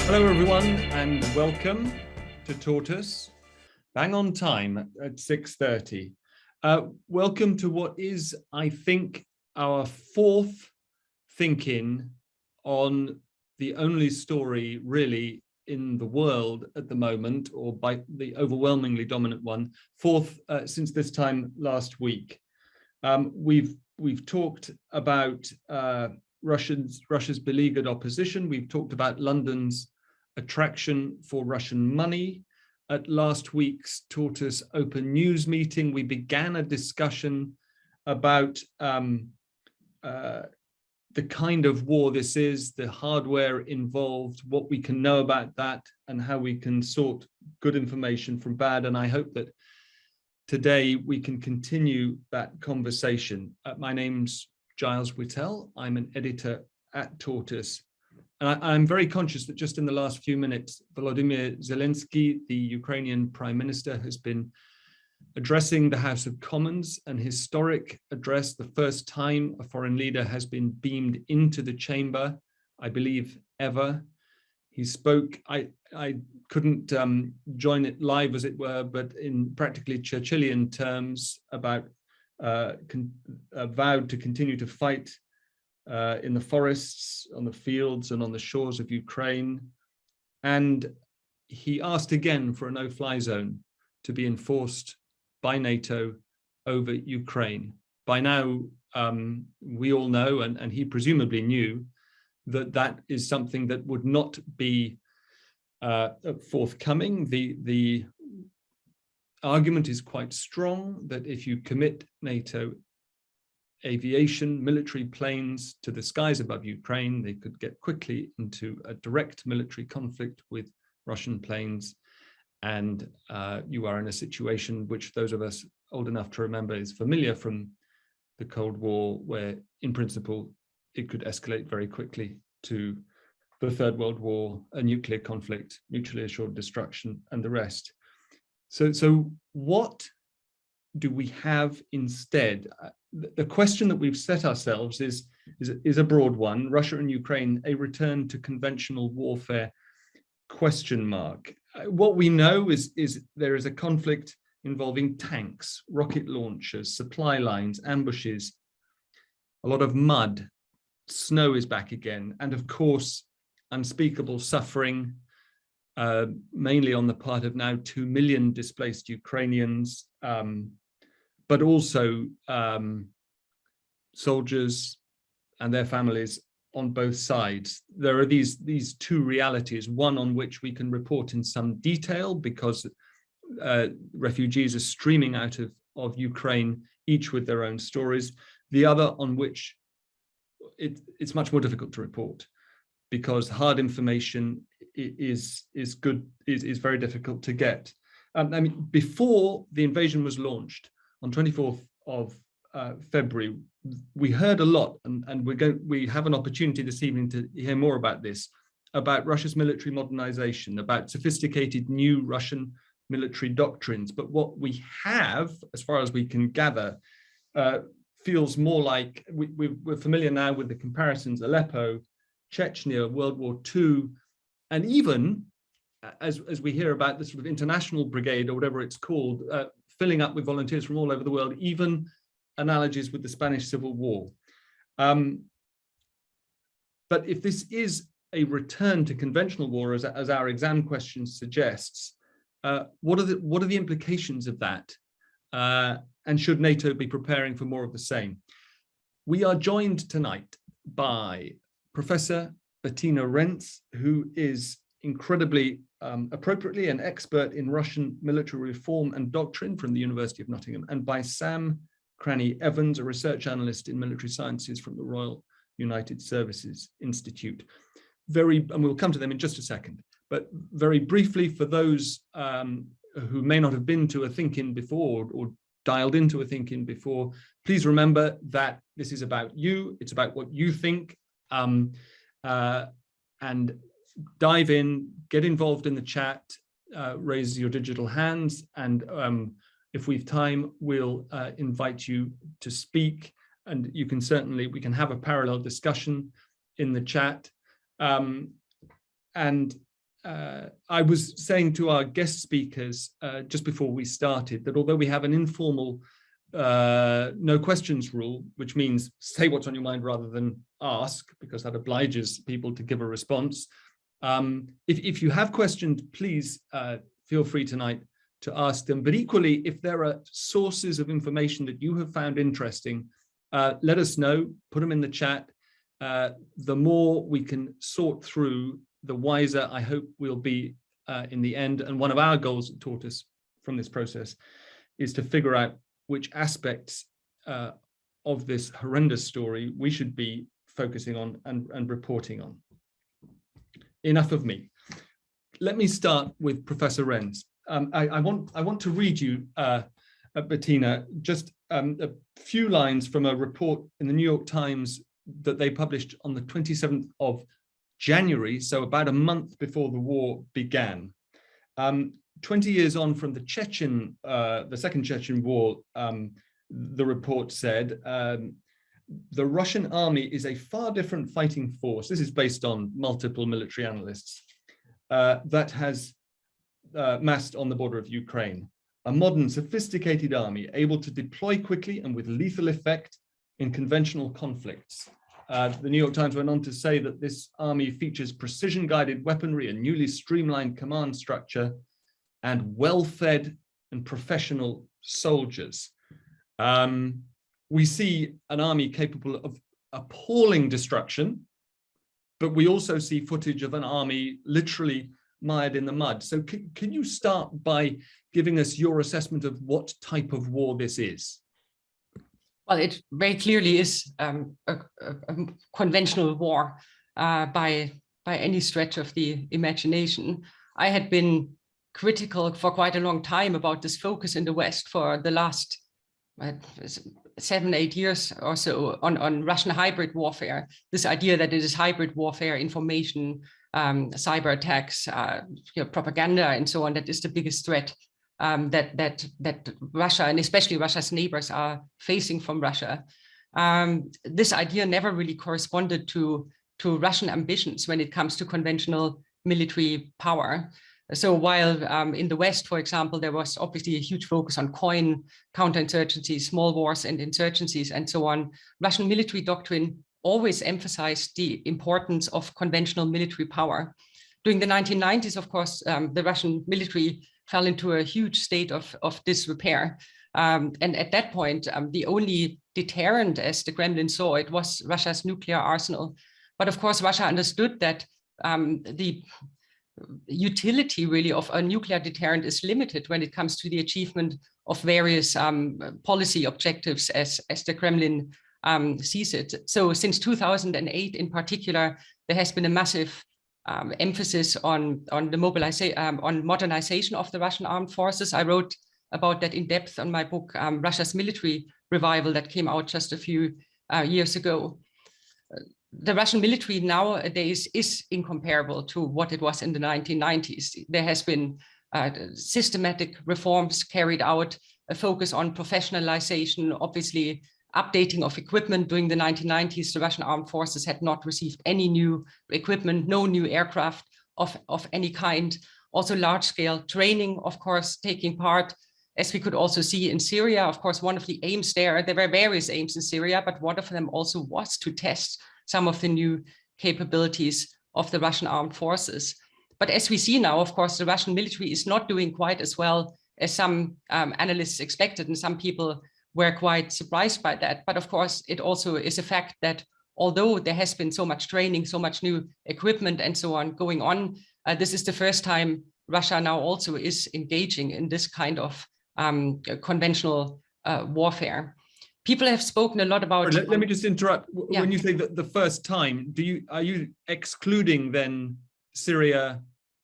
Hello everyone and welcome to Tortoise, bang on time at 6:30. Welcome to what is, I think, our fourth think-in on the only story really in the world at the moment, or by the overwhelmingly dominant one, fourth since this time last week. We've talked about Russia's beleaguered opposition. We've talked about London's attraction for Russian money. At last week's Tortoise Open News meeting, we began a discussion about the kind of war this is, the hardware involved, what we can know about that, and how we can sort good information from bad. And I hope that today we can continue that conversation. My name's Giles Whittell. I'm an editor at Tortoise. And I'm very conscious that just in the last few minutes, Volodymyr Zelensky, the Ukrainian Prime Minister, has been addressing the House of Commons, an historic address, the first time a foreign leader has been beamed into the chamber, I believe, ever. He spoke, I couldn't join it live, as it were, but in practically Churchillian terms about vowed to continue to fight in the forests, on the fields, and on the shores of Ukraine. And he asked again for a no-fly zone to be enforced by NATO over Ukraine. By now, we all know, and he presumably knew, that that is something that would not be forthcoming. The argument is quite strong that if you commit NATO aviation, military planes to the skies above Ukraine, they could get quickly into a direct military conflict with Russian planes. And you are in a situation which those of us old enough to remember is familiar from the Cold War, where in principle, it could escalate very quickly to the Third World War, a nuclear conflict, mutually assured destruction, and the rest. So what do we have instead? The question that we've set ourselves is a broad one. Russia and Ukraine, a return to conventional warfare, question mark. What we know is there is a conflict involving tanks, rocket launchers, supply lines, ambushes, a lot of mud, snow is back again, and of course, unspeakable suffering, mainly on the part of now 2 million displaced Ukrainians, but also soldiers and their families on both sides. There are these two realities, one on which we can report in some detail because refugees are streaming out of Ukraine, each with their own stories. The other on which it's much more difficult to report because hard information is very difficult to get. I mean, before the invasion was launched on 24th of February, we heard a lot, and we have an opportunity this evening to hear more about this, about Russia's military modernization, about sophisticated new Russian military doctrines. But what we have, as far as we can gather, feels more like we're familiar now with the comparisons: Aleppo, Chechnya, World War II, and even as we hear about the sort of international brigade or whatever it's called, filling up with volunteers from all over the world, even analogies with the Spanish Civil War. But if this is a return to conventional war, as our exam question suggests, what are the implications of that? And should NATO be preparing for more of the same? We are joined tonight by Professor Bettina Rentz, who is incredibly appropriately an expert in Russian military reform and doctrine from the University of Nottingham, and by Sam Cranny Evans, a research analyst in military sciences from the Royal United Services Institute. And we'll come to them in just a second, but very briefly, for those who may not have been to a think-in before or dialed into a think-in before, please remember that this is about you, it's about what you think, and dive in, get involved in the chat, raise your digital hands, and if we've time, we'll invite you to speak, and we can have a parallel discussion in the chat. And I was saying to our guest speakers just before we started that although we have an informal no questions rule, which means say what's on your mind rather than ask, because that obliges people to give a response. If you have questions, please feel free tonight to ask them. But equally, if there are sources of information that you have found interesting, let us know, put them in the chat. The more we can sort through, the wiser I hope we'll be in the end. And one of our goals at Tortoise from this process is to figure out which aspects of this horrendous story we should be focusing on and reporting on. Enough of me. Let me start with Professor Renz. I want to read you, Bettina, just a few lines from a report in the New York Times that they published on the 27th of January, so about a month before the war began. 20 years on from the Second Chechen War, the report said, the Russian army is a far different fighting force. This is based on multiple military analysts that has massed on the border of Ukraine. A modern, sophisticated army able to deploy quickly and with lethal effect in conventional conflicts. The New York Times went on to say that this army features precision-guided weaponry, a newly streamlined command structure, and well-fed and professional soldiers. We see an army capable of appalling destruction, but we also see footage of an army literally mired in the mud. So can you start by giving us your assessment of what type of war this is? Well, it very clearly is a conventional war by any stretch of the imagination. I had been critical for quite a long time about this focus in the West for the last 7-8 years or so on Russian hybrid warfare. This idea that it is hybrid warfare, information, cyber attacks, propaganda, and so on, that is the biggest threat that Russia and especially Russia's neighbors are facing from Russia. This idea never really corresponded to Russian ambitions when it comes to conventional military power. So while in the West, for example, there was obviously a huge focus on coin, counterinsurgencies, small wars and insurgencies and so on, Russian military doctrine always emphasized the importance of conventional military power. During the 1990s, of course, the Russian military fell into a huge state of disrepair. And at that point, the only deterrent, as the Kremlin saw it, was Russia's nuclear arsenal. But of course, Russia understood that the utility really of a nuclear deterrent is limited when it comes to the achievement of various policy objectives as the Kremlin sees it. So since 2008 in particular, there has been a massive emphasis on modernization of the Russian armed forces. I wrote about that in depth on my book, Russia's Military Revival, that came out just a few years ago. The Russian military nowadays is incomparable to what it was in the 1990s. There has been systematic reforms carried out, a focus on professionalization, obviously updating of equipment. During the 1990s, the Russian armed forces had not received any new equipment, no new aircraft of any kind. Also large-scale training, of course, taking part, as we could also see in Syria. Of course, one of the aims there were various aims in Syria, but one of them also was to test some of the new capabilities of the Russian armed forces. But as we see now, of course, the Russian military is not doing quite as well as some analysts expected, and some people were quite surprised by that. But of course, it also is a fact that although there has been so much training, so much new equipment and so on going on, this is the first time Russia now also is engaging in this kind of conventional warfare. People have spoken a lot about. Let me just interrupt. Yeah. When you say that the first time, are you excluding then Syria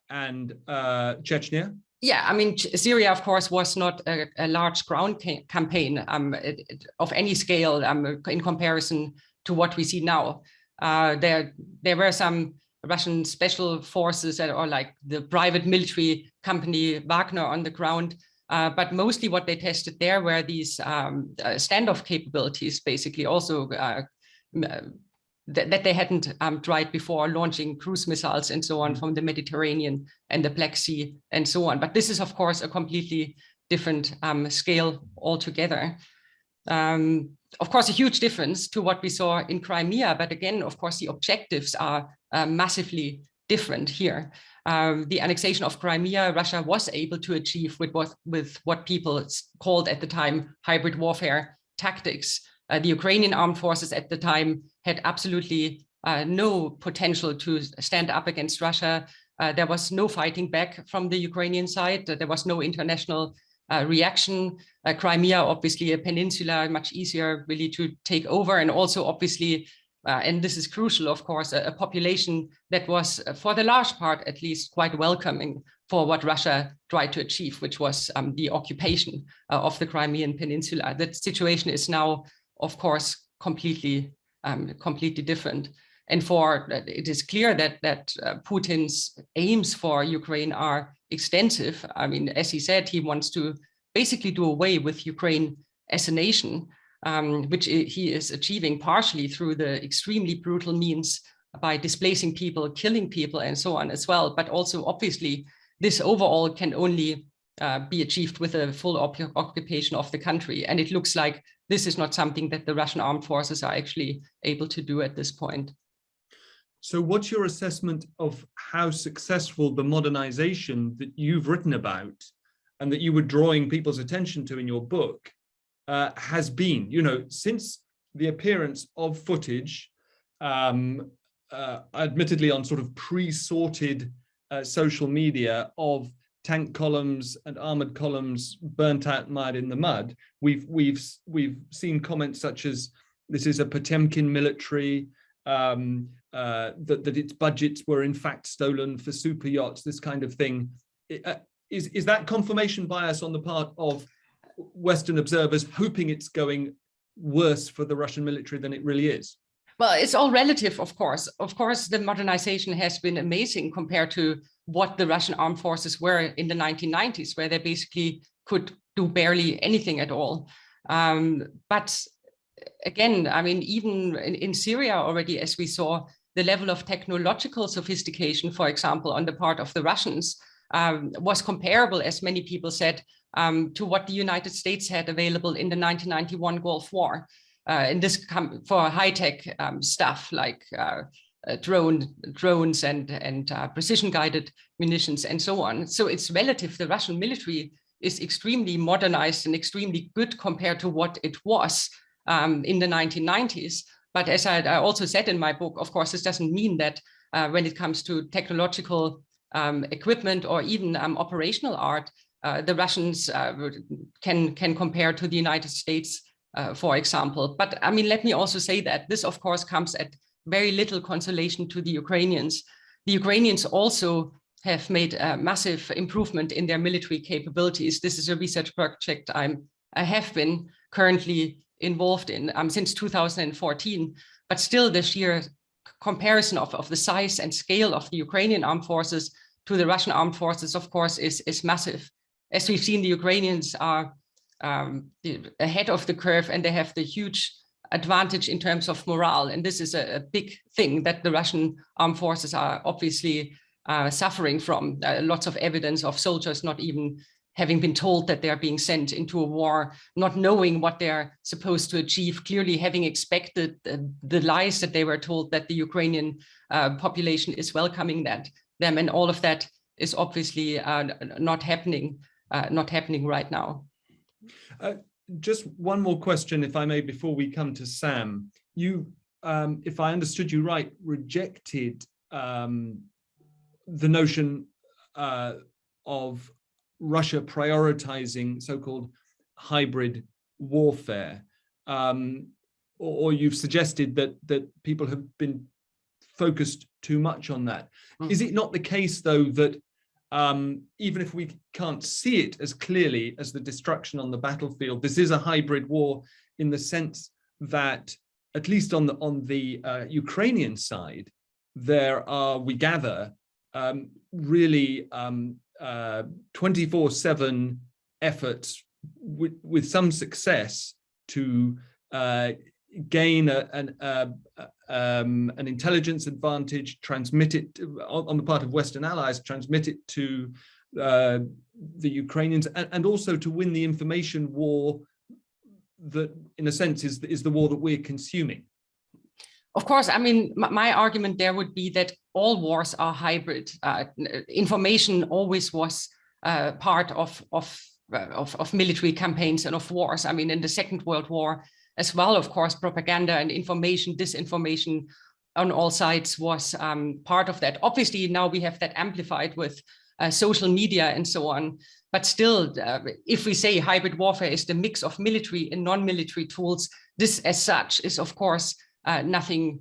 and Chechnya? Yeah, I mean, Syria, of course, was not a large ground campaign of any scale in comparison to what we see now. There were some Russian special forces that are like the private military company Wagner on the ground. But mostly what they tested there were these standoff capabilities, basically also that they hadn't tried before, launching cruise missiles and so on from the Mediterranean and the Black Sea and so on. But this is, of course, a completely different scale altogether. Of course, a huge difference to what we saw in Crimea. But again, of course, the objectives are massively different here. The annexation of Crimea, Russia was able to achieve with what people called at the time hybrid warfare tactics. The Ukrainian armed forces at the time had absolutely no potential to stand up against Russia. There was no fighting back from the Ukrainian side. There was no international reaction. Crimea, obviously a peninsula, much easier really to take over. And also obviously, and this is crucial, of course, a population that was, for the large part at least, quite welcoming for what Russia tried to achieve, which was the occupation of the Crimean Peninsula. That situation is now, of course, completely different. And it is clear that Putin's aims for Ukraine are extensive. I mean, as he said, he wants to basically do away with Ukraine as a nation, which he is achieving partially through the extremely brutal means by displacing people, killing people, and so on as well. But also, obviously, this overall can only be achieved with a full occupation of the country. And it looks like this is not something that the Russian armed forces are actually able to do at this point. So what's your assessment of how successful the modernization that you've written about and that you were drawing people's attention to in your book has been? You know, since the appearance of footage, admittedly on sort of pre-sorted social media, of tank columns and armored columns burnt out, mired in the mud, we've seen comments such as, this is a Potemkin military, that its budgets were in fact stolen for super yachts, this kind of thing. Is that confirmation bias on the part of Western observers hoping it's going worse for the Russian military than it really is? Well, it's all relative, of course. Of course, the modernization has been amazing compared to what the Russian armed forces were in the 1990s, where they basically could do barely anything at all. But again, I mean, even in Syria already, as we saw, the level of technological sophistication, for example, on the part of the Russians was comparable, as many people said, to what the United States had available in the 1991 Gulf War. And this for high-tech stuff like drones and precision-guided munitions and so on. So it's relative. The Russian military is extremely modernized and extremely good compared to what it was in the 1990s. But as I also said in my book, of course, this doesn't mean that when it comes to technological equipment or even operational art, the Russians can compare to the United States, for example. But I mean, let me also say that this, of course, comes at very little consolation to the Ukrainians. The Ukrainians also have made a massive improvement in their military capabilities. This is a research project I have been currently involved in since 2014, but still the sheer comparison of the size and scale of the Ukrainian armed forces to the Russian armed forces, of course, is massive. As we've seen, the Ukrainians are ahead of the curve, and they have the huge advantage in terms of morale. And this is a big thing that the Russian armed forces are obviously suffering from. Lots of evidence of soldiers not even having been told that they're being sent into a war, not knowing what they're supposed to achieve, clearly having expected the lies that they were told that the Ukrainian population is welcoming them. And all of that is obviously not happening right now. Just one more question, if I may, before we come to Sam. You, if I understood you right, rejected the notion of Russia prioritizing so-called hybrid warfare, or you've suggested that people have been focused too much on that. Is it not the case, though, that even if we can't see it as clearly as the destruction on the battlefield, this is a hybrid war in the sense that, at least on the Ukrainian side, there are, we gather, really 24/7 efforts with some success to gain an intelligence advantage, transmit it on the part of Western allies, transmit it to the Ukrainians, and also to win the information war that, in a sense, is the war that we're consuming? Of course, I mean, my argument there would be that all wars are hybrid. Information always was part of military campaigns and of wars. I mean, in the Second World War as well, of course, propaganda and information, disinformation on all sides was part of that. Obviously, now we have that amplified with social media and so on. But still, if we say hybrid warfare is the mix of military and non-military tools, this as such is, of course, nothing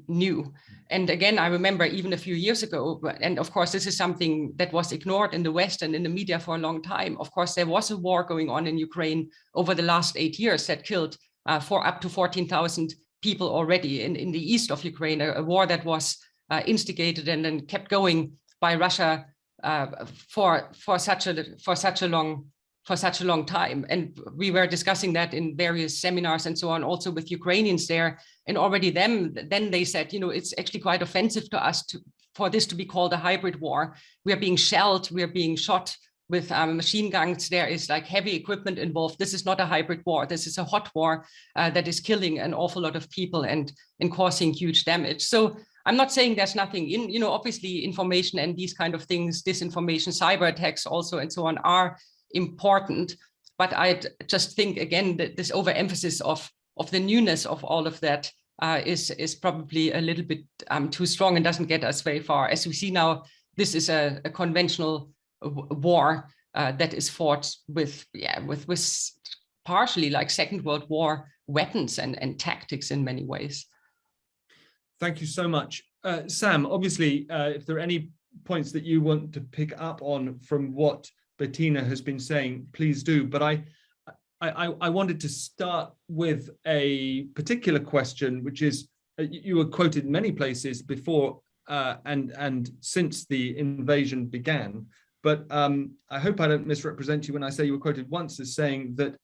new. And again, I remember even a few years ago, and of course, this is something that was ignored in the West and in the media for a long time. Of course, there was a war going on in Ukraine over the last 8 years that killed up to 14,000 people already in the east of Ukraine, a war that was instigated and then kept going by Russia for such a long time. And we were discussing that in various seminars and so on, also with Ukrainians there. And already then they said, you know, it's actually quite offensive to us for this to be called a hybrid war. We are being shelled, we are being shot with machine guns. There is like heavy equipment involved. This is not a hybrid war. This is a hot war that is killing an awful lot of people and causing huge damage. So I'm not saying there's nothing in, you know, obviously information and these kind of things, disinformation, cyber attacks also, and so on are important. But I just think, again, that this overemphasis of the newness of all of that is probably a little bit too strong and doesn't get us very far. As we see now, this is a conventional war that is fought with partially like Second World War weapons and tactics in many ways. Thank you so much. Sam, obviously, if there are any points that you want to pick up on from what Bettina has been saying, please do. But I wanted to start with a particular question, which is, you were quoted in many places before and since the invasion began. But I hope I don't misrepresent you when I say you were quoted once as saying that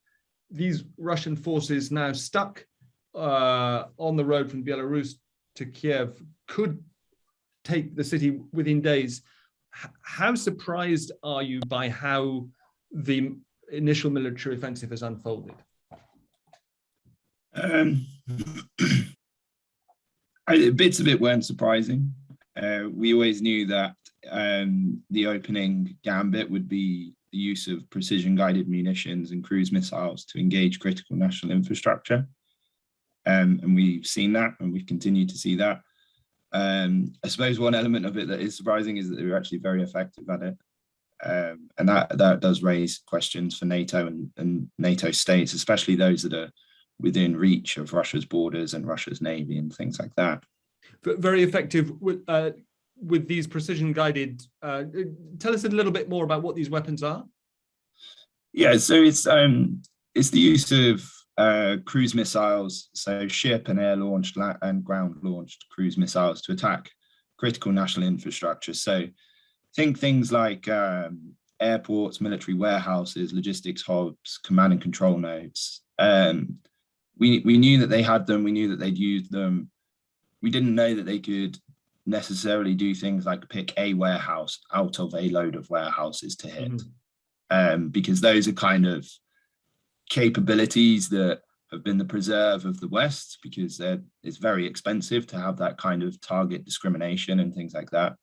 these Russian forces now stuck on the road from Belarus to Kiev could take the city within days. How surprised are you by how the initial military offensive has unfolded? Bits of it weren't surprising. We always knew that the opening gambit would be the use of precision-guided munitions and cruise missiles to engage critical national infrastructure. And we've seen that, and we've continued to see that. I suppose one element of it that is surprising is that they're actually very effective at it. And that does raise questions for NATO and NATO states, especially those that are within reach of Russia's borders and Russia's navy and things like that. Very effective with these precision-guided. Tell us a little bit more about what these weapons are. Yeah, so it's the use of cruise missiles, so ship and air-launched and ground-launched cruise missiles to attack critical national infrastructure. So think things like airports, military warehouses, logistics hubs, command and control nodes. We knew that they had them. We knew that they'd used them. We didn't know that they could necessarily do things like pick a warehouse out of a load of warehouses to hit, because those are kind of capabilities that have been the preserve of the West, because it's very expensive to have that kind of target discrimination and things like that.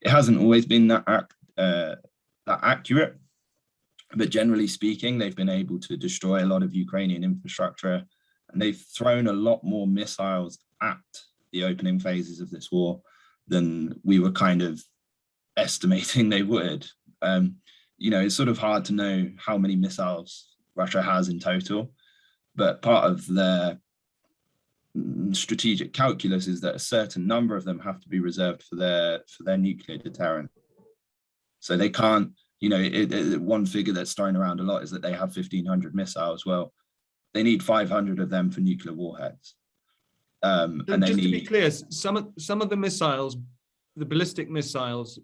It hasn't always been that accurate, but generally speaking, they've been able to destroy a lot of Ukrainian infrastructure, and they've thrown a lot more missiles at the opening phases of this war than we were kind of estimating they would. You know, it's sort of hard to know how many missiles Russia has in total, but part of their strategic calculus is that a certain number of them have to be reserved for their nuclear deterrent. So they can't, you know, one figure that's thrown around a lot is that they have 1,500 missiles. Well, they need 500 of them for nuclear warheads. And just to be clear, some of the missiles, the ballistic missiles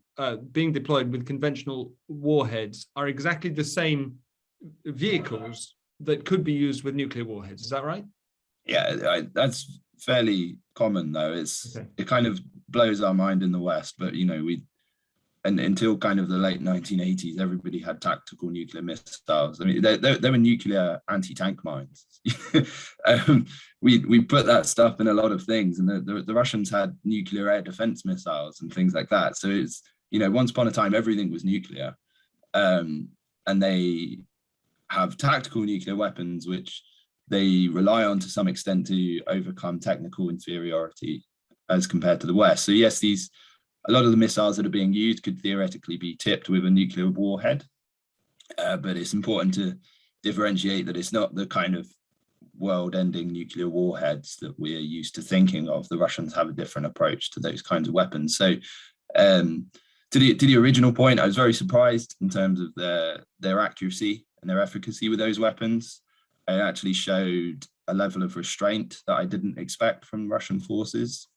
being deployed with conventional warheads, are exactly the same vehicles that could be used with nuclear warheads. Is that right? Yeah, that's fairly common though. It kind of blows our mind in the West, but and until kind of the late 1980s, everybody had tactical nuclear missiles. I mean, there were nuclear anti-tank mines. We put that stuff in a lot of things, and the Russians had nuclear air defense missiles and things like that. So it's, once upon a time, everything was nuclear. And they have tactical nuclear weapons, which they rely on to some extent to overcome technical inferiority as compared to the West. So yes, a lot of the missiles that are being used could theoretically be tipped with a nuclear warhead, but it's important to differentiate that it's not the kind of world-ending nuclear warheads that we're used to thinking of. The Russians have a different approach to those kinds of weapons. So to the original point, I was very surprised in terms of their accuracy and their efficacy with those weapons. It actually showed a level of restraint that I didn't expect from Russian forces.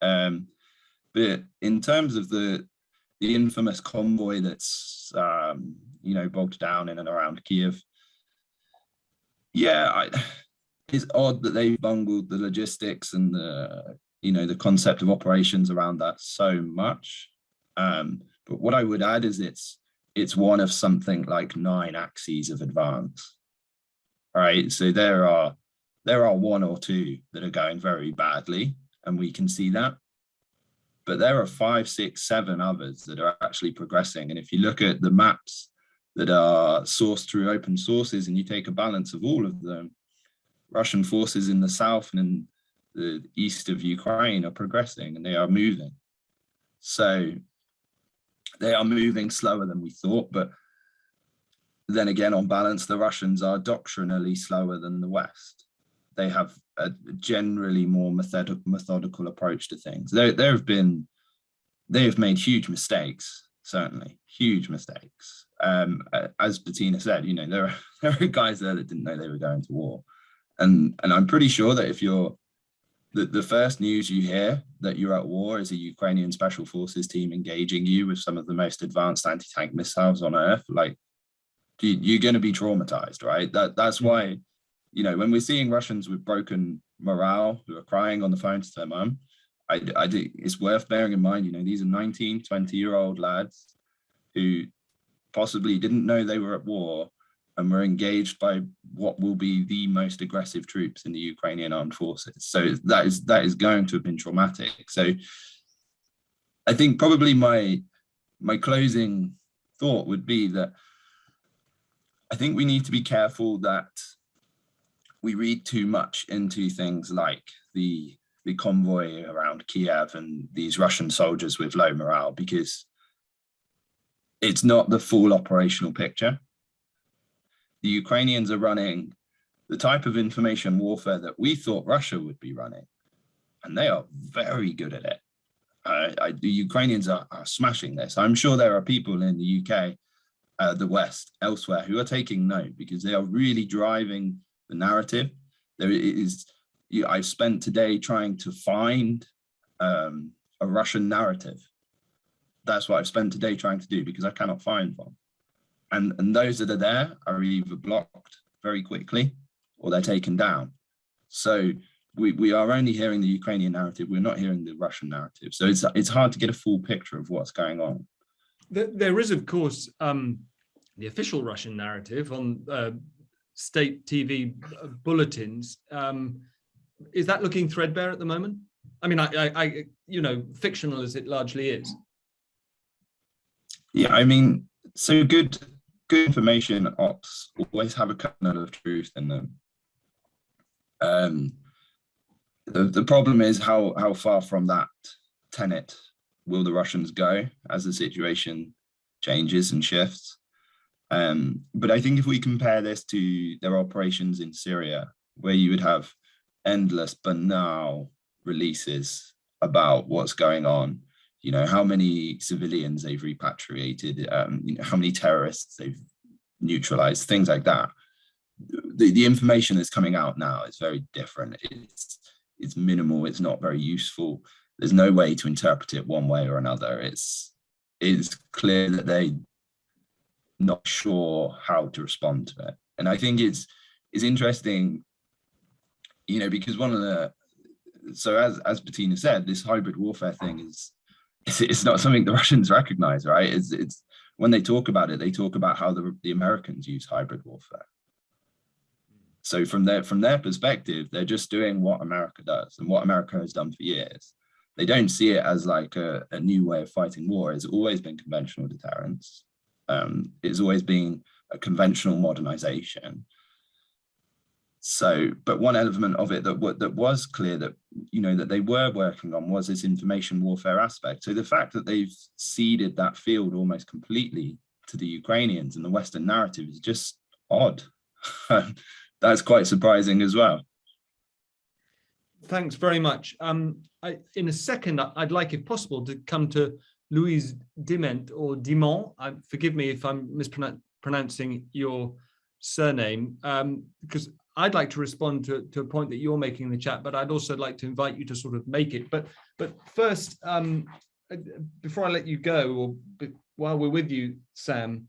But in terms of the infamous convoy that's bogged down in and around Kiev, it's odd that they bungled the logistics and the concept of operations around that so much. But what I would add is it's one of something like 9 axes of advance. All right, so there are 1 or 2 that are going very badly, and we can see that. But there are 5, 6, 7 others that are actually progressing. And if you look at the maps that are sourced through open sources and you take a balance of all of them, Russian forces in the south and in the east of Ukraine are progressing, and they are moving. So they are moving slower than we thought. But then again, on balance, the Russians are doctrinally slower than the West. They have a generally more methodical approach to things. They have made huge mistakes, certainly huge mistakes. As Bettina said, there are guys there that didn't know they were going to war, and I'm pretty sure that if you're the first news you hear that you're at war is a Ukrainian special forces team engaging you with some of the most advanced anti-tank missiles on earth, like you're going to be traumatized, right? That's why. When we're seeing Russians with broken morale who are crying on the phone to their mum, it's worth bearing in mind, these are 19, 20-year-old lads who possibly didn't know they were at war and were engaged by what will be the most aggressive troops in the Ukrainian armed forces. So that is going to have been traumatic. So I think probably my closing thought would be that I think we need to be careful that we read too much into things like the convoy around Kiev and these Russian soldiers with low morale, because it's not the full operational picture. The Ukrainians are running the type of information warfare that we thought Russia would be running, and they are very good at it. The Ukrainians are smashing this. I'm sure there are people in the UK, the West, elsewhere, who are taking note, because they are really driving the narrative. I've spent today trying to find a Russian narrative. That's what I've spent today trying to do, because I cannot find one. And those that are there are either blocked very quickly or they're taken down. So we are only hearing the Ukrainian narrative. We're not hearing the Russian narrative. So it's hard to get a full picture of what's going on. There is, of course, the official Russian narrative on state TV bulletins. Is that looking threadbare at the moment? I mean, I fictional as it largely is. Yeah, I mean, so good information ops always have a kernel of truth in them. The problem is how far from that tenet will the Russians go as the situation changes and shifts. But I think if we compare this to their operations in Syria, where you would have endless banal releases about what's going on, how many civilians they've repatriated, how many terrorists they've neutralized, things like that. The information that's coming out now is very different. It's minimal. It's not very useful. There's no way to interpret it one way or another. It's clear that they're not sure how to respond to it. And I think it's interesting, because one of so as Bettina said, this hybrid warfare thing is it's not something the Russians recognize, right? It's when they talk about it, they talk about how the Americans use hybrid warfare. So from their perspective, they're just doing what America does and what America has done for years. They don't see it as like a new way of fighting war. It's always been conventional deterrence. It's always been a conventional modernization. So, but one element of it that was clear that, you know, that they were working on was this information warfare aspect. So the fact that they've ceded that field almost completely to the Ukrainians and the Western narrative is just odd. That's quite surprising as well. Thanks very much. In a second, I'd like, if possible, to come to Louise Diment or Dimont. Forgive me if I'm mispronouncing your surname, because I'd like to respond to a point that you're making in the chat, but I'd also like to invite you to sort of make it. But first, before I let you go, or while we're with you, Sam,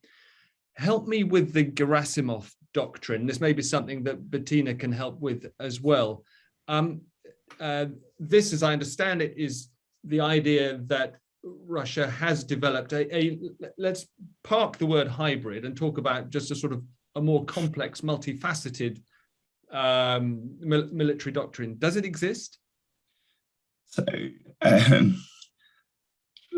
help me with the Gerasimov doctrine. This may be something that Bettina can help with as well. This, as I understand it, is the idea that Russia has developed let's park the word hybrid and talk about just a sort of a more complex, multifaceted military doctrine. Does it exist? So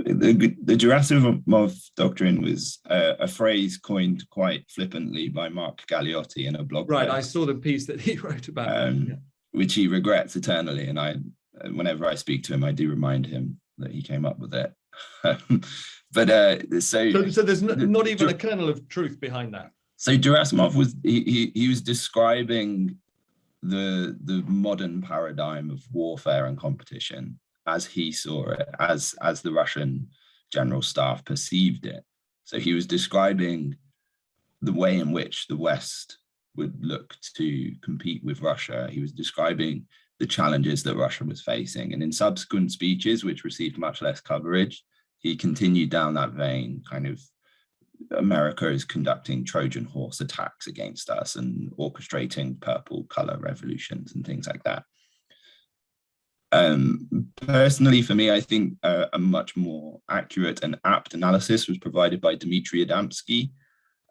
the Gerasimov doctrine was a phrase coined quite flippantly by Mark Galeotti in a blog Right, post, I saw the piece that he wrote about which he regrets eternally. And whenever I speak to him, I do remind him that he came up with it. So there's not even a kernel of truth behind that. So Gerasimov was he was describing the modern paradigm of warfare and competition as he saw it, as the Russian general staff perceived it. So he was describing the way in which the West would look to compete with Russia. He was describing the challenges that Russia was facing. And in subsequent speeches, which received much less coverage, he continued down that vein, kind of, America is conducting Trojan horse attacks against us and orchestrating purple color revolutions and things like that. Personally, for me, I think a much more accurate and apt analysis was provided by Dmitry Adamski,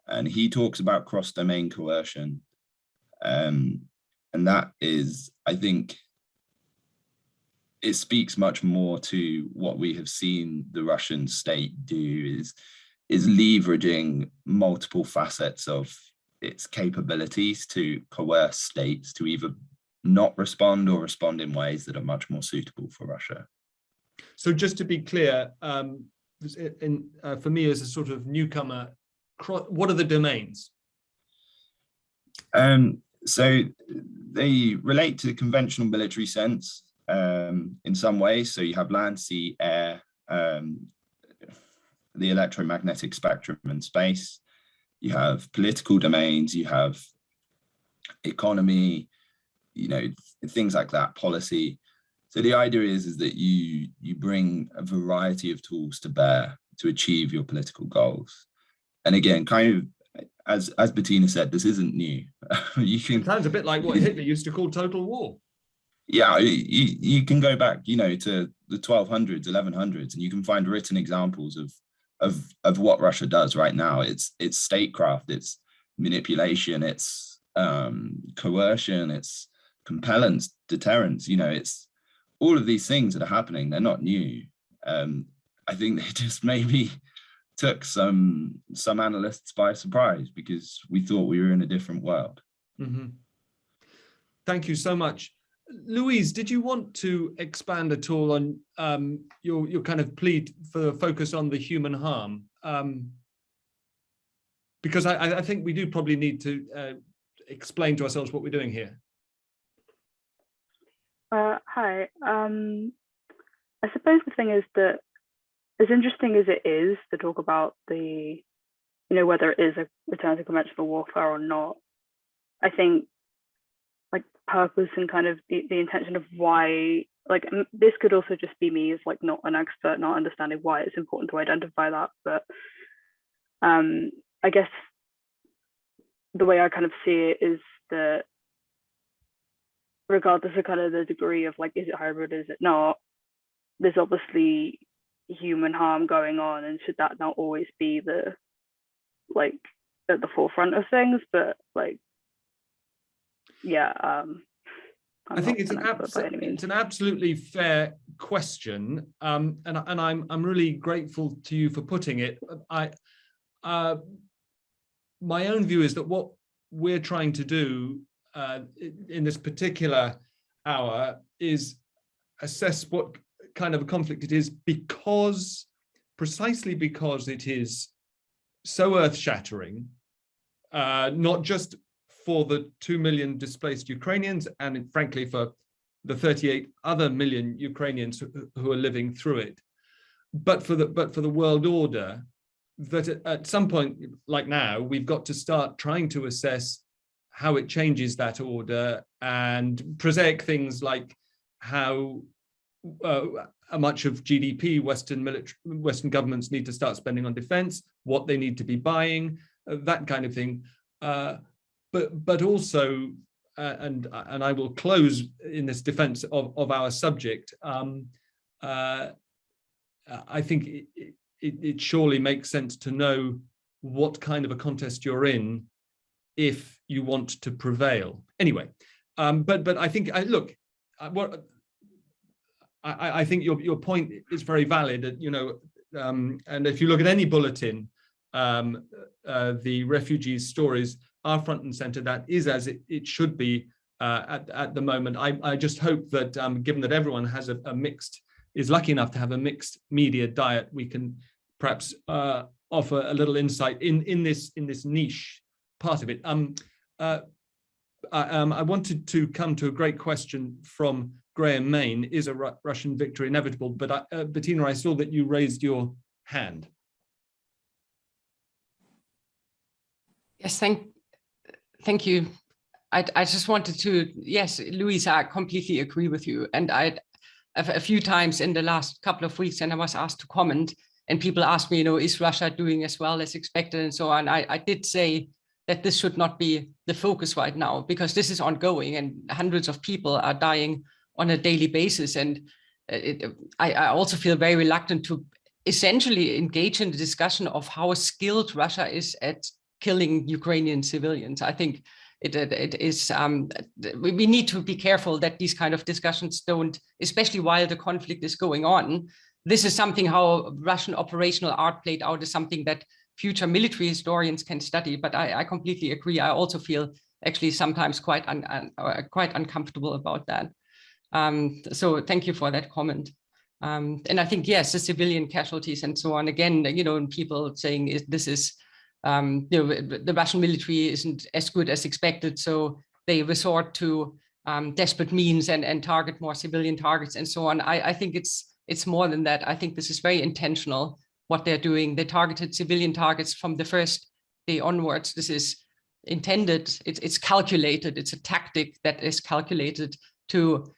and he talks about cross-domain coercion. And that is, I think, it speaks much more to what we have seen the Russian state do, is leveraging multiple facets of its capabilities to coerce states to either not respond or respond in ways that are much more suitable for Russia. So just to be clear, for me as a sort of newcomer, what are the domains? So they relate to the conventional military sense in some ways. So you have land, sea, air, the electromagnetic spectrum and space. You have political domains, you have economy, you know, things like that, policy. So the idea is that you bring a variety of tools to bear to achieve your political goals. And again, kind of, as Bettina said, this isn't new. It sounds a bit like what Hitler used to call total war. Yeah, you can go back, you know, to the 1200s, 1100s, and you can find written examples of what Russia does right now. It's statecraft, it's manipulation, it's coercion, it's compellence, deterrence. You know, it's all of these things that are happening. They're not new. I think they just maybe took some analysts by surprise because we thought we were in a different world. Mm-hmm. Thank you so much. Louise, did you want to expand at all on your kind of plea for focus on the human harm? Because I think we do probably need to explain to ourselves what we're doing here. Hi. I suppose the thing is that, as interesting as it is to talk about the, you know, whether it is a return to conventional warfare or not, I think like purpose and kind of the intention of why, like this could also just be me as like not an expert, not understanding why it's important to identify that. But I guess the way I kind of see it is that regardless of kind of the degree of like, is it hybrid, is it not, there's obviously human harm going on, and should that not always be the like at the forefront of things? But like, yeah, I think it's an absolutely fair question, and I'm really grateful to you for putting it. My own view is that what we're trying to do in this particular hour is assess what kind of a conflict it is, precisely because it is so earth-shattering, not just for the 2 million displaced Ukrainians, and frankly for the 38 other million Ukrainians who are living through it, but for the world order, that at some point, like now, we've got to start trying to assess how it changes that order, and prosaic things like how much of GDP Western governments need to start spending on defense, what they need to be buying, that kind of thing. But also, and I will close in this defense of our subject, I think it surely makes sense to know what kind of a contest you're in if you want to prevail. Anyway, but I think, I think your point is very valid. You know, and if you look at any bulletin, the refugees' stories are front and center. That is as it should be at the moment. I just hope that given that everyone has is lucky enough to have a mixed media diet, we can perhaps offer a little insight in this niche part of it. I wanted to come to a great question from Graham Main. Is a Russian victory inevitable? But Bettina, I saw that you raised your hand. Yes, thank you. I just wanted to, yes, Louise, I completely agree with you. And a few times in the last couple of weeks, and I was asked to comment, and people asked me, you know, is Russia doing as well as expected and so on? I did say that this should not be the focus right now, because this is ongoing and hundreds of people are dying on a daily basis. And I also feel very reluctant to essentially engage in the discussion of how skilled Russia is at killing Ukrainian civilians. I think it is, we need to be careful that these kind of discussions don't, especially while the conflict is going on. This is something how Russian operational art played out is something that future military historians can study, but I completely agree. I also feel actually sometimes quite uncomfortable about that. So thank you for that comment. And I think, yes, the civilian casualties and so on, again, you know, and people saying this is, you know, the Russian military isn't as good as expected, so they resort to desperate means and target more civilian targets and so on. I think it's more than that. I think this is very intentional, what they're doing. They targeted civilian targets from the first day onwards. This is intended, it's calculated, it's a tactic that is calculated to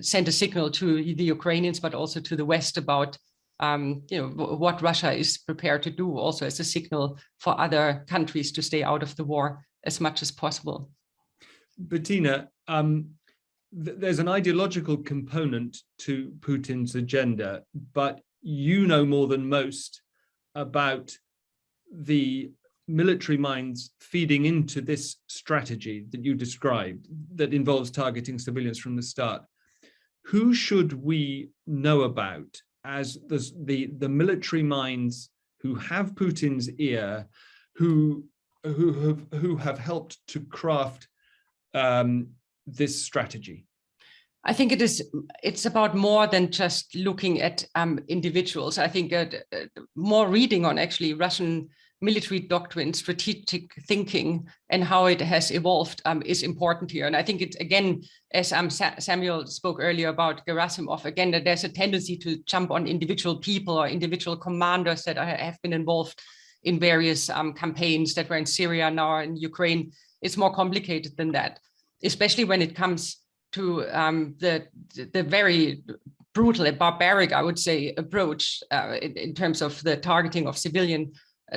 send a signal to the Ukrainians, but also to the West about you know, what Russia is prepared to do, also as a signal for other countries to stay out of the war as much as possible. Bettina, there's an ideological component to Putin's agenda, but you know more than most about the military minds feeding into this strategy that you described that involves targeting civilians from the start. Who should we know about as the military minds who have Putin's ear, who have helped to craft this strategy? I think it's about more than just looking at individuals. I think more reading on actually Russian military doctrine, strategic thinking, and how it has evolved is important here. And I think it, again, as Samuel spoke earlier about Gerasimov, again, that there's a tendency to jump on individual people or individual commanders that have been involved in various campaigns that were in Syria, now in Ukraine. It's more complicated than that, especially when it comes to the very brutal and barbaric, I would say, approach in terms of the targeting of civilian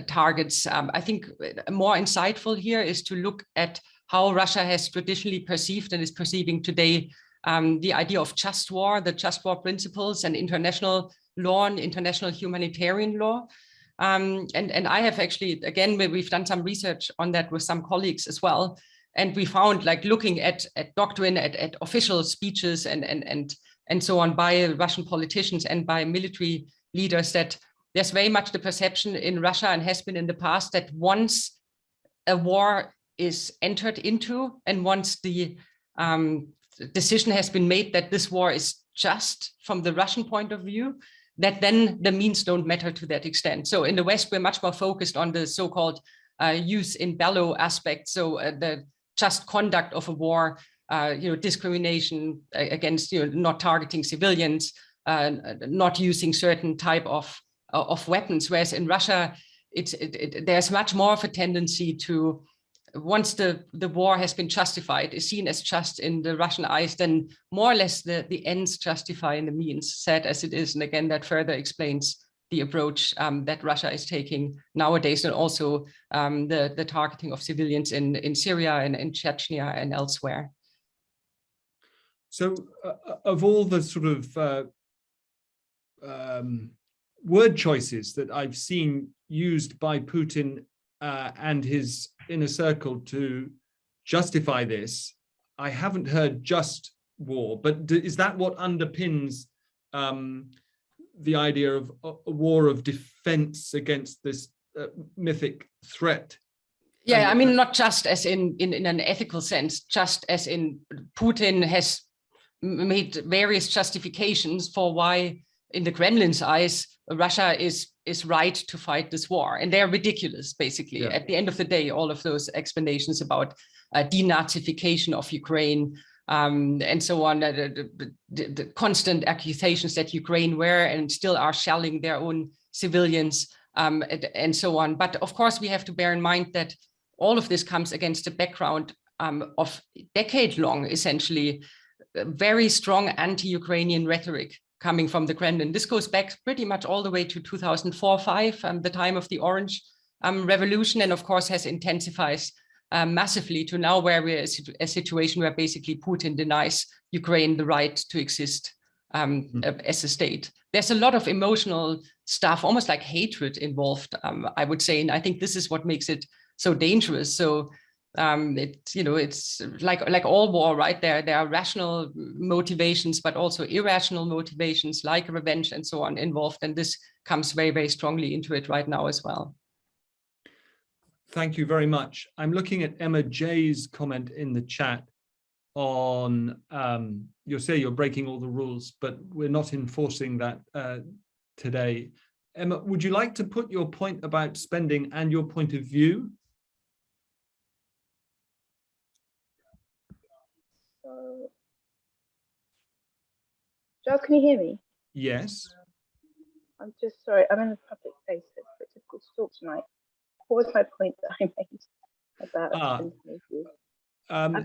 targets. I think more insightful here is to look at how Russia has traditionally perceived and is perceiving today the idea of just war, the just war principles and international law and international humanitarian law. And I have actually, again, we've done some research on that with some colleagues as well. And we found, like, looking at doctrine, at official speeches and so on by Russian politicians and by military leaders, that there's very much the perception in Russia, and has been in the past, that once a war is entered into and once the decision has been made that this war is just from the Russian point of view, that then the means don't matter to that extent. So in the West, we're much more focused on the so-called jus in bello aspect. So the just conduct of a war, discrimination against, not targeting civilians, not using certain type of weapons. Whereas in Russia, there's much more of a tendency to, once the war has been justified, is seen as just in the Russian eyes, then more or less the ends justify the means, sad as it is. And again, that further explains the approach that Russia is taking nowadays, and also the targeting of civilians in Syria and in Chechnya and elsewhere. So of all the sort of word choices that I've seen used by Putin and his inner circle to justify this, I haven't heard just war, but is that what underpins the idea of a war of defense against this mythic threat? Yeah, I mean, not just as in an ethical sense, just as in Putin has made various justifications for why, in the Kremlin's eyes, Russia is right to fight this war. And they're ridiculous, basically. Yeah. At the end of the day, all of those explanations about denazification of Ukraine and so on, the constant accusations that Ukraine were and still are shelling their own civilians and so on. But of course, we have to bear in mind that all of this comes against a background of decade-long, essentially, very strong anti-Ukrainian rhetoric coming from the Kremlin. This goes back pretty much all the way to 2004-05, the time of the Orange Revolution, and of course has intensified massively to now, where we're in a situation where basically Putin denies Ukraine the right to exist as a state. There's a lot of emotional stuff, almost like hatred involved, I would say, and I think this is what makes it so dangerous. So it's like all war, right? There are rational motivations, but also irrational motivations like revenge and so on involved. And this comes very, very strongly into it right now as well. Thank you very much. I'm looking at Emma J's comment in the chat on, you'll say you're breaking all the rules, but we're not enforcing that today. Emma, would you like to put your point about spending and your point of view? Giles, can you hear me? Yes. I'm just sorry, I'm in a public place, so it's a bit difficult to talk tonight. What was my point that I made about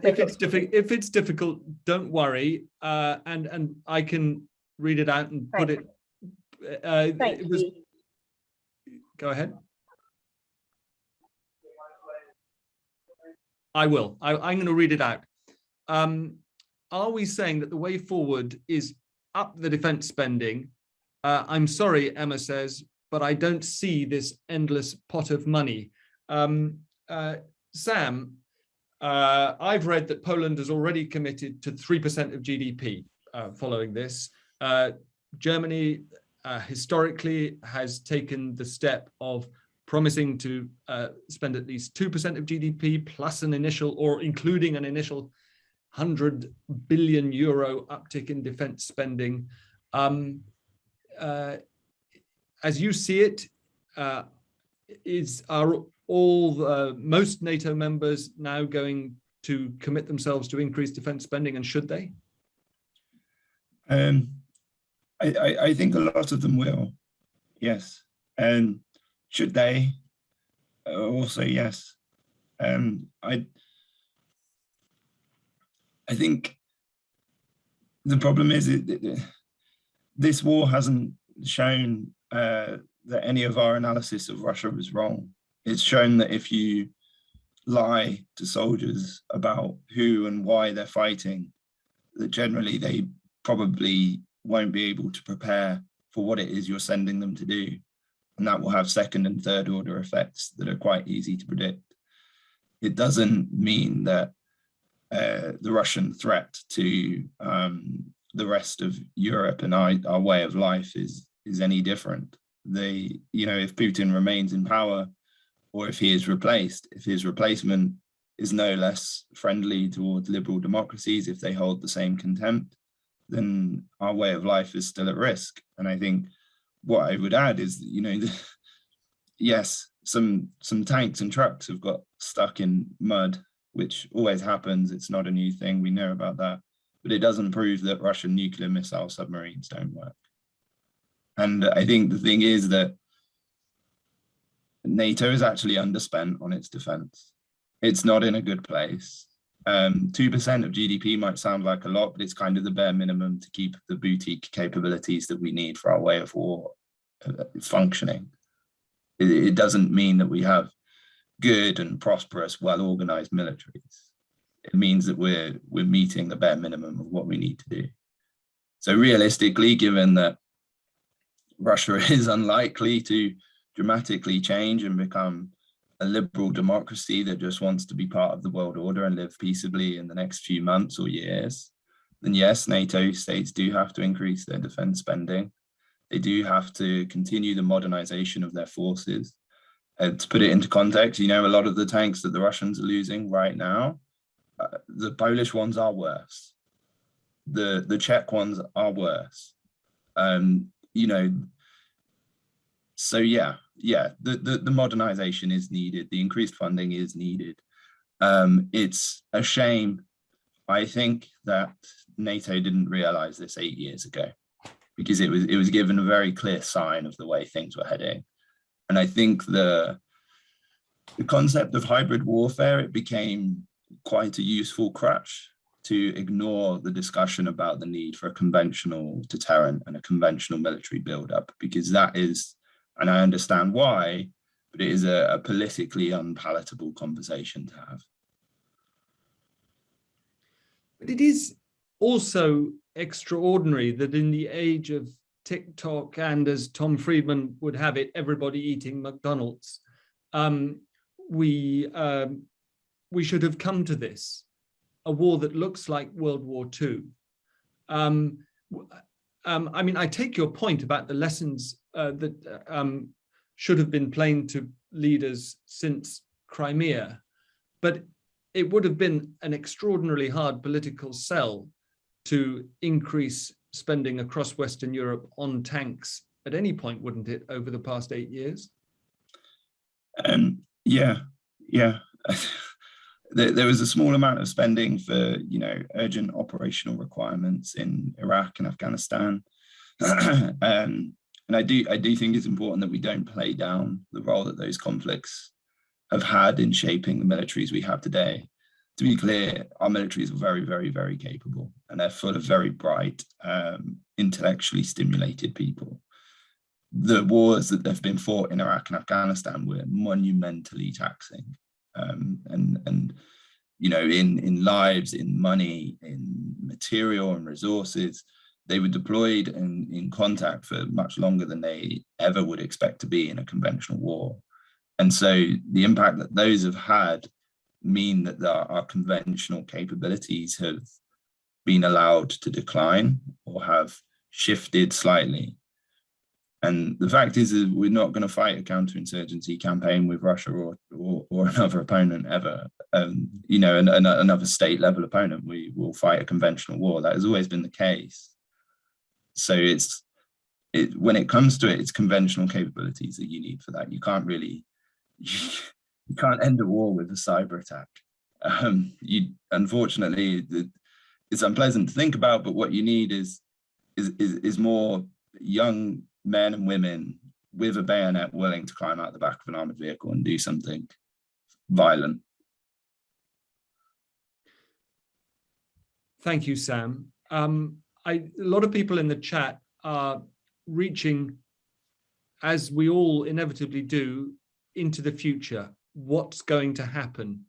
if it's difficult, don't worry, and I can read it out and put it. Thank you. Go ahead. I will. I'm going to read it out. Are we saying that the way forward is up the defense spending? I'm sorry, Emma says, but I don't see this endless pot of money. Sam, I've read that Poland has already committed to 3% of GDP following this. Germany historically has taken the step of promising to spend at least 2% of GDP plus an initial, or including an initial 100 billion euro uptick in defense spending. As you see it, are most NATO members now going to commit themselves to increase defense spending, and should they? I think a lot of them will, yes. And should they? Also, yes. I think the problem is this war hasn't shown that any of our analysis of Russia was wrong. It's shown that if you lie to soldiers about who and why they're fighting, that generally they probably won't be able to prepare for what it is you're sending them to do. And that will have second and third order effects that are quite easy to predict. It doesn't mean that the Russian threat to the rest of Europe and our way of life is any different. If Putin remains in power, or if he is replaced, if his replacement is no less friendly towards liberal democracies, if they hold the same contempt, then our way of life is still at risk. And I think what I would add is, yes, some tanks and trucks have got stuck in mud, which always happens. It's not a new thing. We know about that. But it doesn't prove that Russian nuclear missile submarines don't work. And I think the thing is that NATO is actually underspent on its defense. It's not in a good place. 2% of GDP might sound like a lot, but it's kind of the bare minimum to keep the boutique capabilities that we need for our way of war functioning. It doesn't mean that we have good and prosperous, well-organized militaries. It means that we're meeting the bare minimum of what we need to do. So realistically, given that Russia is unlikely to dramatically change and become a liberal democracy that just wants to be part of the world order and live peaceably in the next few months or years, then yes, NATO states do have to increase their defense spending. They do have to continue the modernization of their forces. To put it into context, a lot of the tanks that the Russians are losing right now, the Polish ones are worse. The Czech ones are worse. So yeah, the modernization is needed. The increased funding is needed. It's a shame, I think, that NATO didn't realize this 8 years ago, because it was given a very clear sign of the way things were heading. And I think the concept of hybrid warfare, it became quite a useful crutch to ignore the discussion about the need for a conventional deterrent and a conventional military buildup, because that is, and I understand why, but it is a politically unpalatable conversation to have. But it is also extraordinary that in the age of TikTok and, as Tom Friedman would have it, everybody eating McDonald's, we should have come to this, a war that looks like World War II. I take your point about the lessons that should have been plain to leaders since Crimea, but it would have been an extraordinarily hard political sell to increase spending across Western Europe on tanks at any point, wouldn't it, over the past 8 years? Yeah. There was a small amount of spending for, urgent operational requirements in Iraq and Afghanistan. And I do think it's important that we don't play down the role that those conflicts have had in shaping the militaries we have today. To be clear, our militaries are very, very, very capable, and they're full of very bright, intellectually stimulated people. The wars that have been fought in Iraq and Afghanistan were monumentally taxing. In lives, in money, in material and resources. They were deployed and in contact for much longer than they ever would expect to be in a conventional war. And so the impact that those have had mean that our conventional capabilities have been allowed to decline or have shifted slightly. And the fact is that we're not going to fight a counterinsurgency campaign with Russia or another opponent ever. Another state level opponent. We will fight a conventional war. That has always been the case. So when it comes to it, it's conventional capabilities that you need for that. You can't end a war with a cyber attack. Unfortunately, it's unpleasant to think about, but what you need is more young men and women with a bayonet willing to climb out the back of an armored vehicle and do something violent. Thank you, Sam. A lot of people in the chat are reaching, as we all inevitably do, into the future. What's going to happen?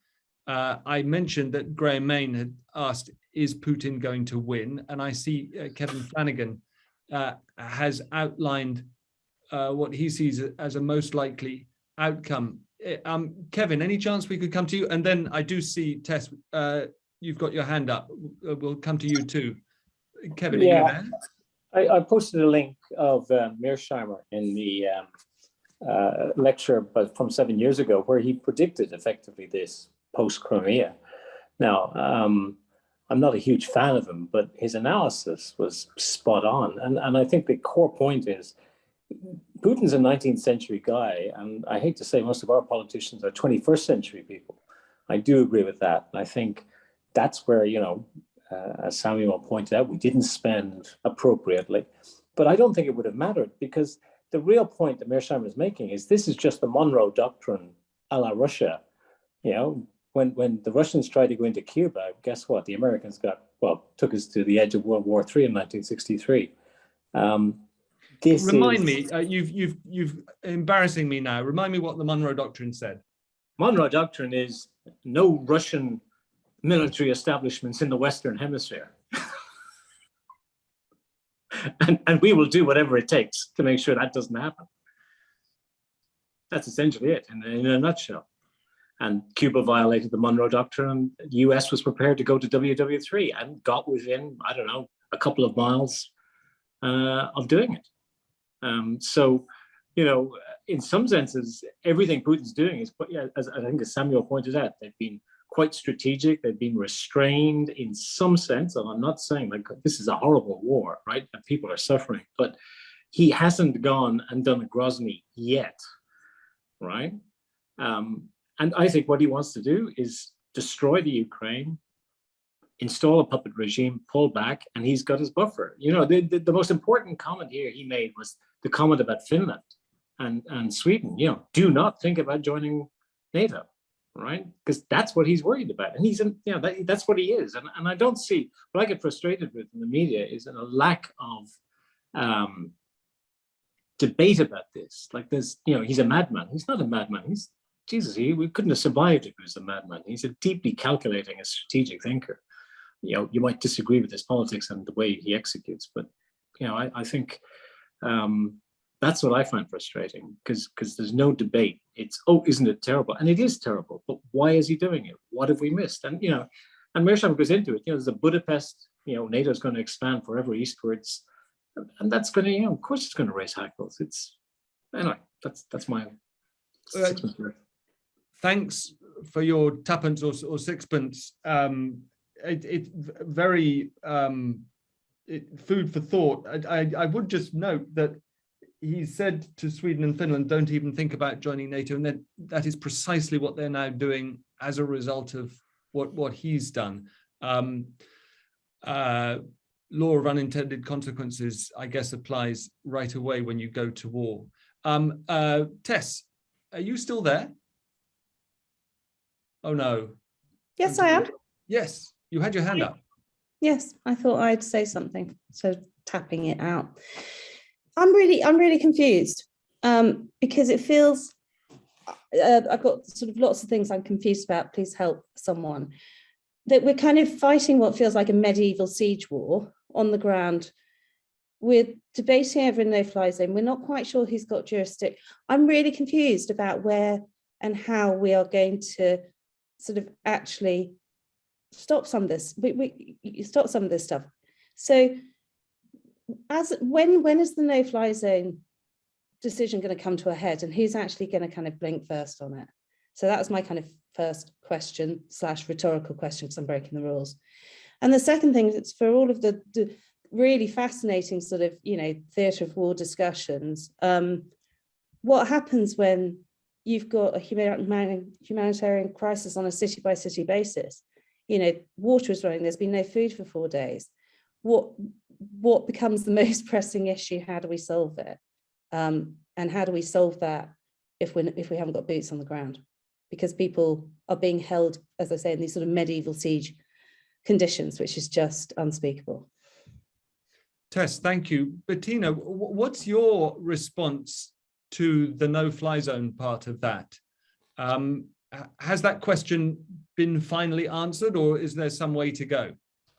I mentioned that Graham Main had asked, is Putin going to win? And I see Kevin Flanagan has outlined what he sees as a most likely outcome. Kevin, any chance we could come to you? And then I do see, Tess, you've got your hand up. We'll come to you too. Kevin, are you there? I posted a link of Mearsheimer in the lecture from 7 years ago, where he predicted effectively this post-Crimea. Now, I'm not a huge fan of him, but his analysis was spot on. And I think the core point is, Putin's a 19th century guy, and I hate to say most of our politicians are 21st century people. I do agree with that. And I think that's where, as Samuel pointed out, we didn't spend appropriately. But I don't think it would have mattered, because the real point that Mearsheimer is making is this is just the Monroe Doctrine a la Russia. When the Russians tried to go into Cuba, guess what? The Americans took us to the edge of World War III in 1963. Remind me, you've embarrassing me now. Remind me what the Monroe Doctrine said. Monroe Doctrine is no Russian military establishments in the Western Hemisphere. and we will do whatever it takes to make sure that doesn't happen. That's essentially it in a nutshell. And Cuba violated the Monroe Doctrine, and the US was prepared to go to WW3 and got within, I don't know, a couple of miles of doing it. So, in some senses, everything Putin's doing is, as I think as Samuel pointed out, they've been quite strategic, they've been restrained in some sense, and I'm not saying like this is a horrible war, right? And people are suffering, but he hasn't gone and done a Grozny yet, right? And I think what he wants to do is destroy the Ukraine, install a puppet regime, pull back, and he's got his buffer. The most important comment here he made was the comment about Finland and Sweden. Do not think about joining NATO, right? Because that's what he's worried about, and that's what he is. And I don't see what I get frustrated with in the media is a lack of debate about this. Like there's, he's a madman. He's not a madman. We couldn't have survived if he was a madman. He's a deeply calculating, a strategic thinker. You might disagree with his politics and the way he executes, but I think that's what I find frustrating, because there's no debate. It's, isn't it terrible? And it is terrible, but why is he doing it? What have we missed? And and Mearsheimer goes into it. There's a Budapest. NATO is going to expand forever eastwards, and that's going to, of course, it's going to raise hackles. Anyway. That's my. Thanks for your tuppence or sixpence. It's very food for thought. I would just note that he said to Sweden and Finland, don't even think about joining NATO, and that is precisely what they're now doing as a result of what he's done. Law of unintended consequences, I guess, applies right away when you go to war. Tess, are you still there? Oh no. Yes, I am. Yes, you had your hand up. Yes, I thought I'd say something. So tapping it out. I'm really confused because it feels I've got sort of lots of things I'm confused about. Please help someone. That we're kind of fighting what feels like a medieval siege war on the ground. We're debating over a no-fly zone. We're not quite sure who's got jurisdiction. I'm really confused about where and how we are going to sort of actually stop some of this. We stop some of this stuff. So, when is the no-fly zone decision going to come to a head, and who's actually going to kind of blink first on it? So that was my kind of first question / rhetorical question, because I'm breaking the rules. And the second thing is, for all of the really fascinating sort of theatre of war discussions, what happens when you've got a humanitarian crisis on a city-by-city basis? Water is running, there's been no food for 4 days. What becomes the most pressing issue? How do we solve it? And how do we solve that if we haven't got boots on the ground? Because people are being held, as I say, in these sort of medieval siege conditions, which is just unspeakable. Tess, thank you. Bettina, what's your response to the no-fly zone part of that? has that question been finally answered, or is there some way to go?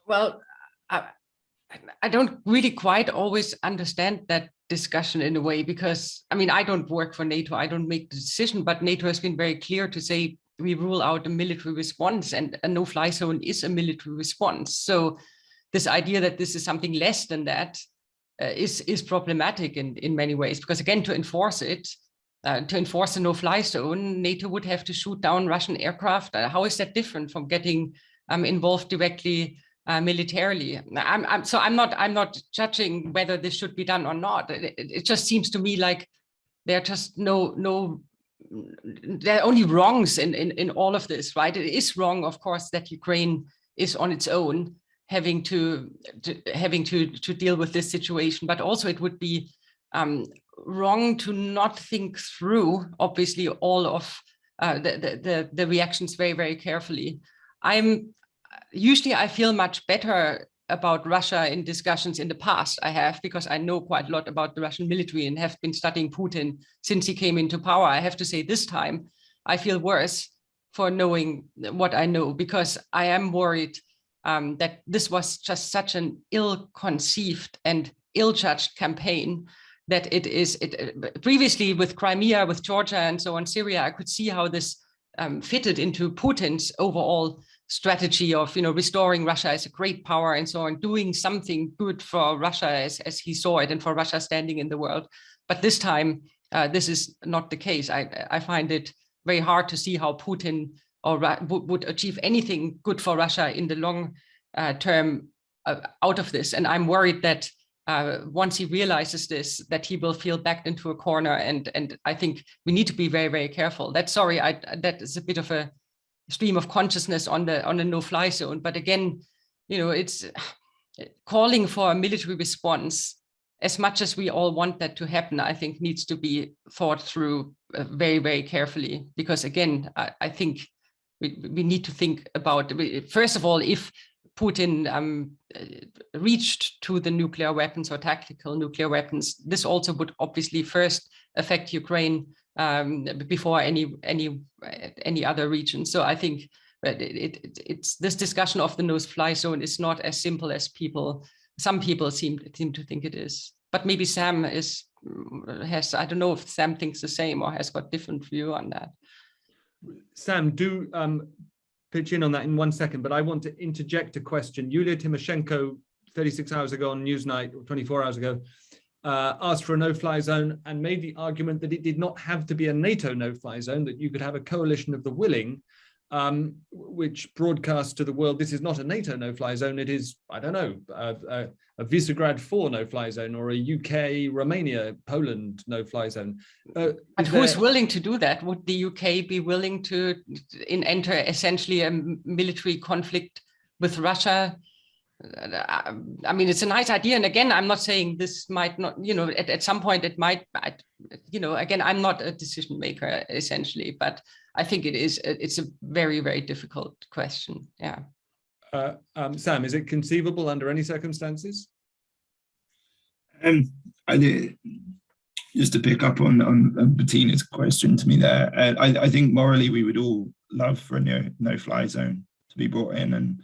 Well, I don't really quite always understand that discussion in a way, because I mean, I don't work for NATO, I don't make the decision, but NATO has been very clear to say we rule out a military response, and a no-fly zone is a military response. So this idea that this is something less than that is problematic in many ways, because again, to enforce it, to enforce a no-fly zone, NATO would have to shoot down Russian aircraft. How is that different from getting involved directly militarily? I'm not judging whether this should be done or not. It just seems to me like there are just there are only wrongs in all of this, right? It is wrong, of course, that Ukraine is on its own having to deal with this situation, but also it would be wrong to not think through, obviously, all of the reactions very, very carefully. Usually I feel much better about Russia in discussions in the past. I have, because I know quite a lot about the Russian military and have been studying Putin since he came into power. I have to say this time I feel worse for knowing what I know, because I am worried that this was just such an ill-conceived and ill-judged campaign that previously with Crimea, with Georgia and so on, Syria, I could see how this fitted into Putin's overall strategy of, restoring Russia as a great power and so on, doing something good for Russia as he saw it, and for Russia standing in the world. But this time, this is not the case. I find it very hard to see how Putin would achieve anything good for Russia in the long term out of this. And I'm worried that once he realizes this, that he will feel backed into a corner. And I think we need to be very, very careful. That is a bit of a stream of consciousness on the no-fly zone. But again, it's calling for a military response, as much as we all want that to happen, I think needs to be thought through very, very carefully. Because again, I think we need to think about, first of all, if Putin reached to the nuclear weapons or tactical nuclear weapons, this also would obviously first affect Ukraine before any other region. So I think it's this discussion of the no-fly zone is not as simple as some people seem to think it is. But maybe Sam has, I don't know if Sam thinks the same or has got different view on that. Sam, do pitch in on that in 1 second, but I want to interject a question. Yulia Tymoshenko, 36 hours ago on Newsnight, or 24 hours ago, asked for a no-fly zone and made the argument that it did not have to be a NATO no-fly zone, that you could have a coalition of the willing, which broadcasts to the world, this is not a NATO no-fly zone, it is, I don't know, a Visegrad 4 no-fly zone, or a UK, Romania, Poland no-fly zone. But who is willing to do that? Would the UK be willing to enter essentially a military conflict with Russia? I mean, it's a nice idea. And again, I'm not saying this might not, at some point it might, again, I'm not a decision maker essentially, but I think it's a very, very difficult question. Yeah. Sam, is it conceivable under any circumstances? Just to pick up on Bettina's question to me there, I think morally we would all love for a no-fly zone to be brought in, and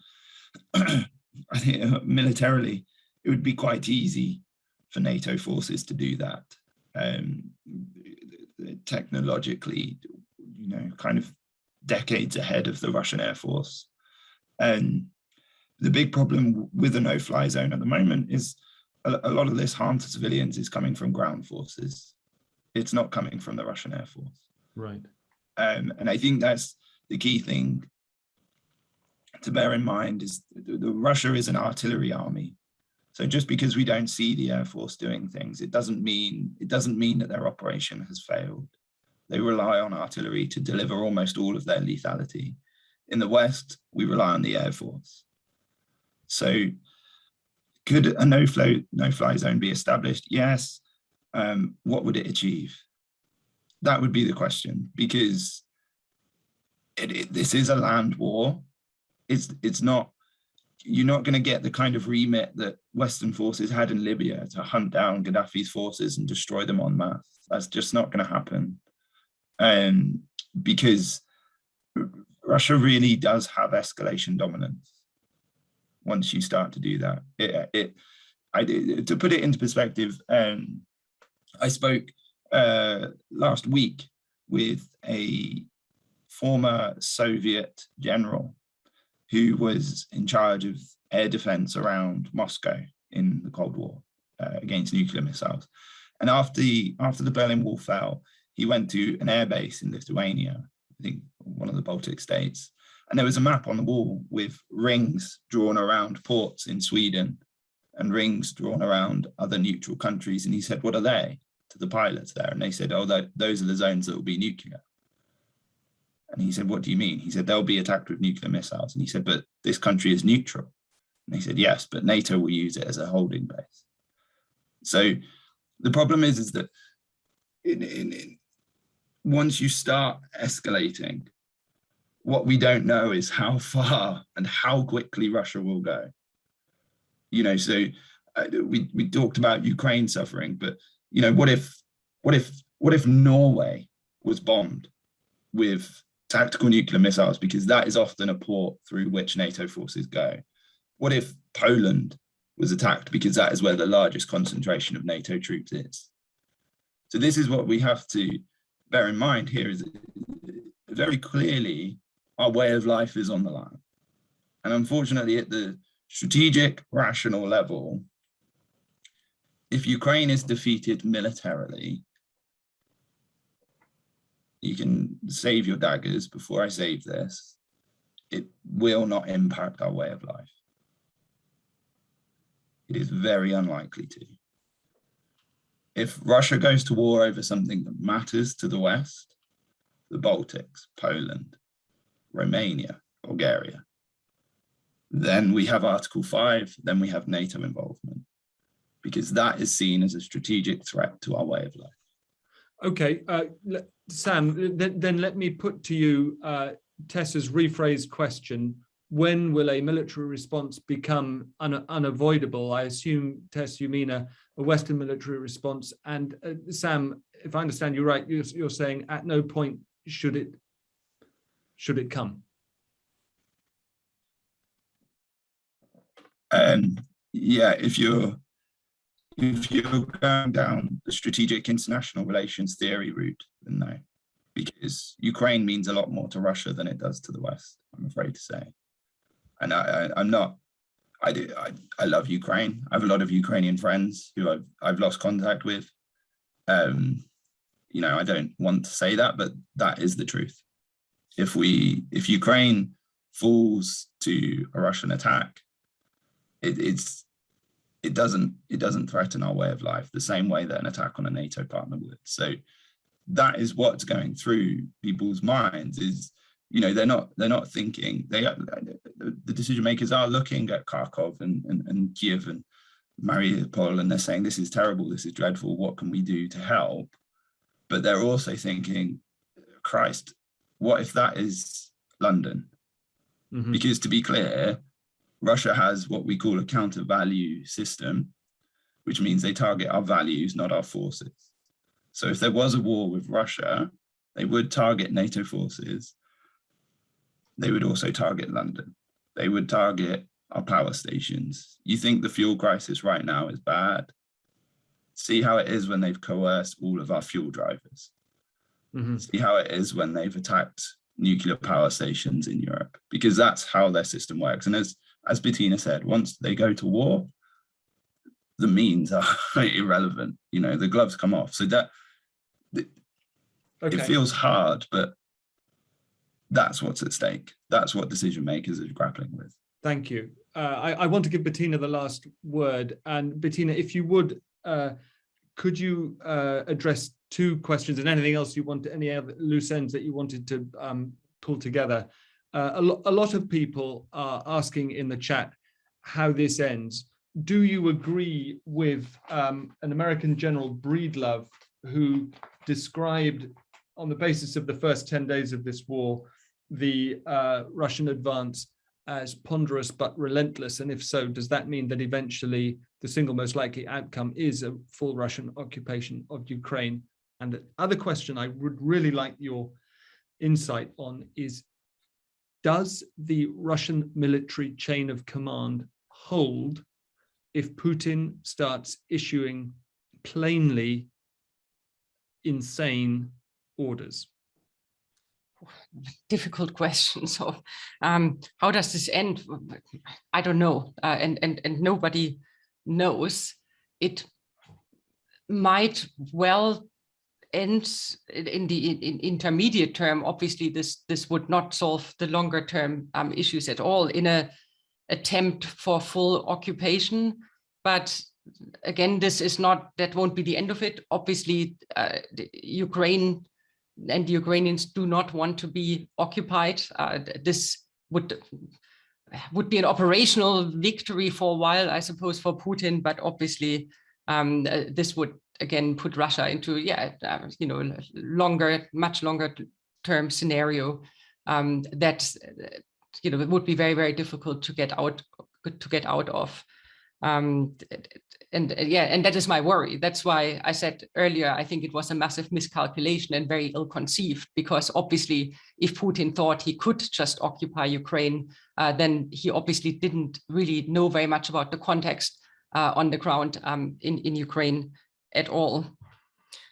I think militarily it would be quite easy for NATO forces to do that. Technologically, kind of decades ahead of the Russian Air Force. And the big problem with the no-fly zone at the moment is a lot of this harm to civilians is coming from ground forces. It's not coming from the Russian Air Force. Right. And I think that's the key thing to bear in mind, is Russia is an artillery army. So just because we don't see the Air Force doing things, it doesn't mean that their operation has failed. They rely on artillery to deliver almost all of their lethality. In the West, we rely on the Air Force. So could a no-fly zone be established? Yes. What would it achieve? That would be the question, because this is a land war. It's not, you're not going to get the kind of remit that Western forces had in Libya to hunt down Gaddafi's forces and destroy them en masse. That's just not going to happen. Because Russia really does have escalation dominance. Once you start to do that, to put it into perspective, I spoke last week with a former Soviet general who was in charge of air defense around Moscow in the Cold War against nuclear missiles. And after the Berlin Wall fell, he went to an air base in Lithuania, I think one of the Baltic states. And there was a map on the wall with rings drawn around ports in Sweden and rings drawn around other neutral countries. And he said, what are they? To the pilots there. And they said, oh, those are the zones that will be nuclear. And he said, what do you mean? He said, they'll be attacked with nuclear missiles. And he said, but this country is neutral. And they said, yes, but NATO will use it as a holding base. So the problem is that once you start escalating, what we don't know is how far and how quickly Russia will go. You know, so we talked about Ukraine suffering, but you know, what if Norway was bombed with tactical nuclear missiles, because that is often a port through which NATO forces go? What if Poland was attacked, because that is where the largest concentration of NATO troops is? So this is what we have to bear in mind here, is very clearly our way of life is on the line. And unfortunately, at the strategic, rational level, if Ukraine is defeated militarily, you can save your daggers before I save this, it will not impact our way of life. It is very unlikely to. If Russia goes to war over something that matters to the West, the Baltics, Poland, Romania, Bulgaria, then we have Article 5, then we have NATO involvement, because that is seen as a strategic threat to our way of life. Okay, Sam, then let me put to you Tessa's rephrased question. When will a military response become unavoidable? I assume, Tess, you mean a Western military response. And Sam, if I understand you right, you're saying at no point should it come. Yeah, if you're going down the strategic international relations theory route, then no, because Ukraine means a lot more to Russia than it does to the West, I'm afraid to say. And I love Ukraine. I have a lot of Ukrainian friends who I've lost contact with. You know, I don't want to say that, but that is the truth. If Ukraine falls to a Russian attack, it doesn't threaten our way of life the same way that an attack on a NATO partner would. So that is what's going through people's minds, is, you know, they're not thinking, the decision makers are looking at Kharkov and Kiev and Mariupol, and they're saying, this is terrible, this is dreadful, what can we do to help? But they're also thinking, Christ, what if that is London? Mm-hmm. Because to be clear, Russia has what we call a counter value system, which means they target our values, not our forces. So if there was a war with Russia, they would target NATO forces. They would also target London. They would target our power stations. You think the fuel crisis right now is bad? See how it is when they've coerced all of our fuel drivers. Mm-hmm. See how it is when they've attacked nuclear power stations in Europe, because that's how their system works. And as Bettina said, once they go to war, the means are irrelevant. You know, the gloves come off. So it feels hard, but that's what's at stake. That's what decision makers are grappling with. Thank you. I want to give Bettina the last word. And Bettina, if you would, could you address two questions and anything else you want, any other loose ends that you wanted to pull together? A lot of people are asking in the chat how this ends. Do you agree with an American General Breedlove, who described, on the basis of the first 10 days of this war, the Russian advance as ponderous but relentless? And if so, does that mean that eventually the single most likely outcome is a full Russian occupation of Ukraine? And the other question I would really like your insight on is does the Russian military chain of command hold if Putin starts issuing plainly insane orders? Difficult question. So how does this end? I don't know, and nobody knows. It might well end in the intermediate term. Obviously, this would not solve the longer term issues at all in an attempt for full occupation. But again, that won't be the end of it. Obviously, Ukraine and the Ukrainians do not want to be occupied. This would be an operational victory for a while, I suppose, for Putin, but obviously this would again put Russia into much longer term scenario that it would be very, very difficult to get out of. And that is my worry. That's why I said earlier, I think it was a massive miscalculation and very ill-conceived, because obviously if Putin thought he could just occupy Ukraine, then he obviously didn't really know very much about the context on the ground in Ukraine at all.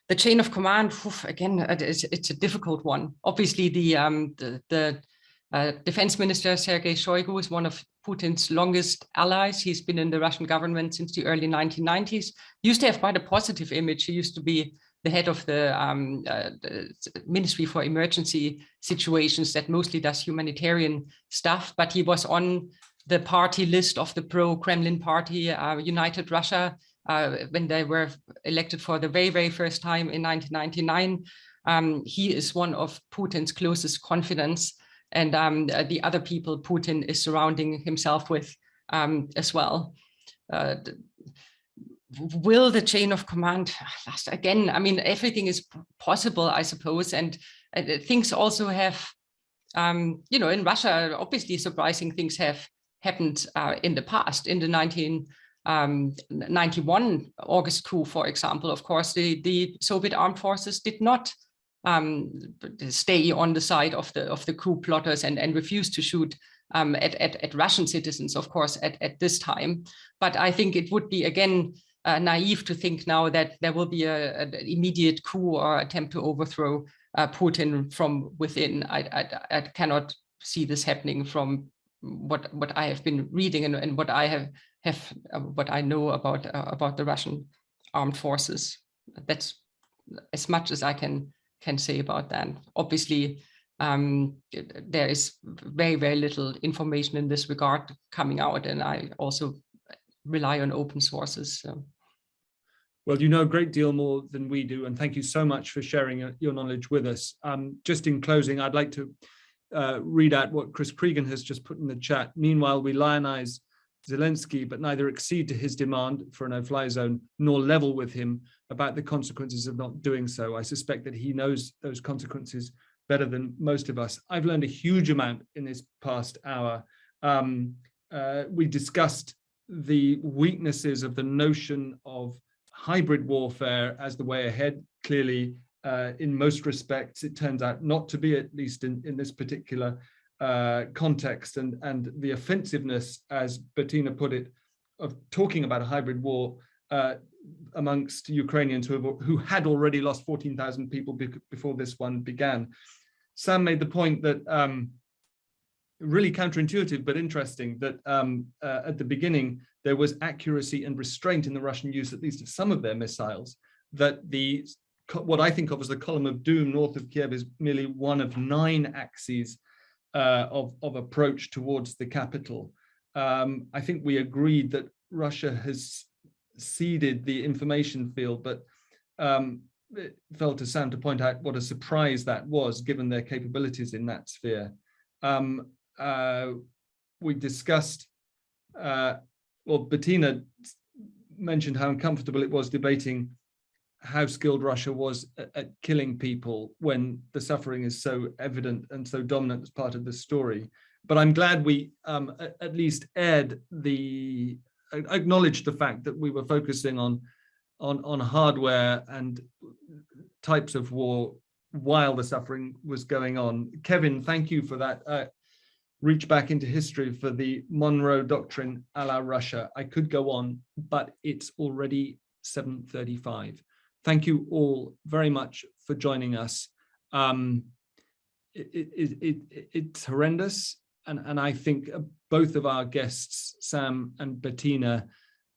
The chain of command, again, it's a difficult one. Obviously the Defense Minister Sergei Shoigu is one of Putin's longest allies. He's been in the Russian government since the early 1990s. He used to have quite a positive image. He used to be the head of the Ministry for Emergency Situations that mostly does humanitarian stuff, but he was on the party list of the pro-Kremlin party, United Russia, when they were elected for the very, very first time in 1999. He is one of Putin's closest confidants, and the other people Putin is surrounding himself with as well. Will the chain of command last? Again, I mean, everything is possible, I suppose, and things also have, in Russia, obviously surprising things have happened in the past. In the 1991 August coup, for example, of course, the Soviet armed forces did not stay on the side of the coup plotters and refuse to shoot at Russian citizens, of course, at this time. But I think it would be, again, naive to think now that there will be an immediate coup or attempt to overthrow Putin from within. I cannot see this happening from what I have been reading and what I what I know about the Russian armed forces. That's as much as I can say about that. Obviously, there is very, very little information in this regard coming out, and I also rely on open sources. So. Well, you know a great deal more than we do, and thank you so much for sharing your knowledge with us. Just in closing, I'd like to read out what Chris Cregan has just put in the chat. Meanwhile, we lionize Zelensky, but neither accede to his demand for a no-fly zone nor level with him about the consequences of not doing so. I suspect that he knows those consequences better than most of us. I've learned a huge amount in this past hour. We discussed the weaknesses of the notion of hybrid warfare as the way ahead. Clearly, in most respects, it turns out not to be, at least in this particular context, and the offensiveness, as Bettina put it, of talking about a hybrid war amongst Ukrainians who had already lost 14,000 people before this one began. Sam made the point that really counterintuitive but interesting, that at the beginning there was accuracy and restraint in the Russian use, at least of some of their missiles, that what I think of as the column of doom north of Kiev is merely one of 9 axes of approach towards the capital. I think we agreed that Russia has ceded the information field, but it fell to Sam to point out what a surprise that was, given their capabilities in that sphere. We discussed, Bettina mentioned how uncomfortable it was debating how skilled Russia was at killing people when the suffering is so evident and so dominant as part of the story. But I'm glad we at least acknowledged the fact that we were focusing on hardware and types of war while the suffering was going on. Kevin, thank you for that. reach back into history for the Monroe Doctrine a la Russia. I could go on, but it's already 7:35. Thank you all very much for joining us. It's horrendous. And I think both of our guests, Sam and Bettina,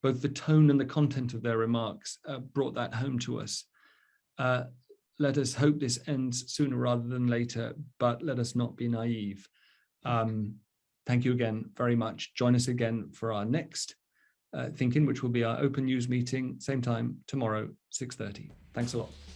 both the tone and the content of their remarks brought that home to us. Let us hope this ends sooner rather than later, but let us not be naive. Thank you again very much. Join us again for our next Thinking, which will be our open news meeting, same time tomorrow, 6:30. Thanks a lot.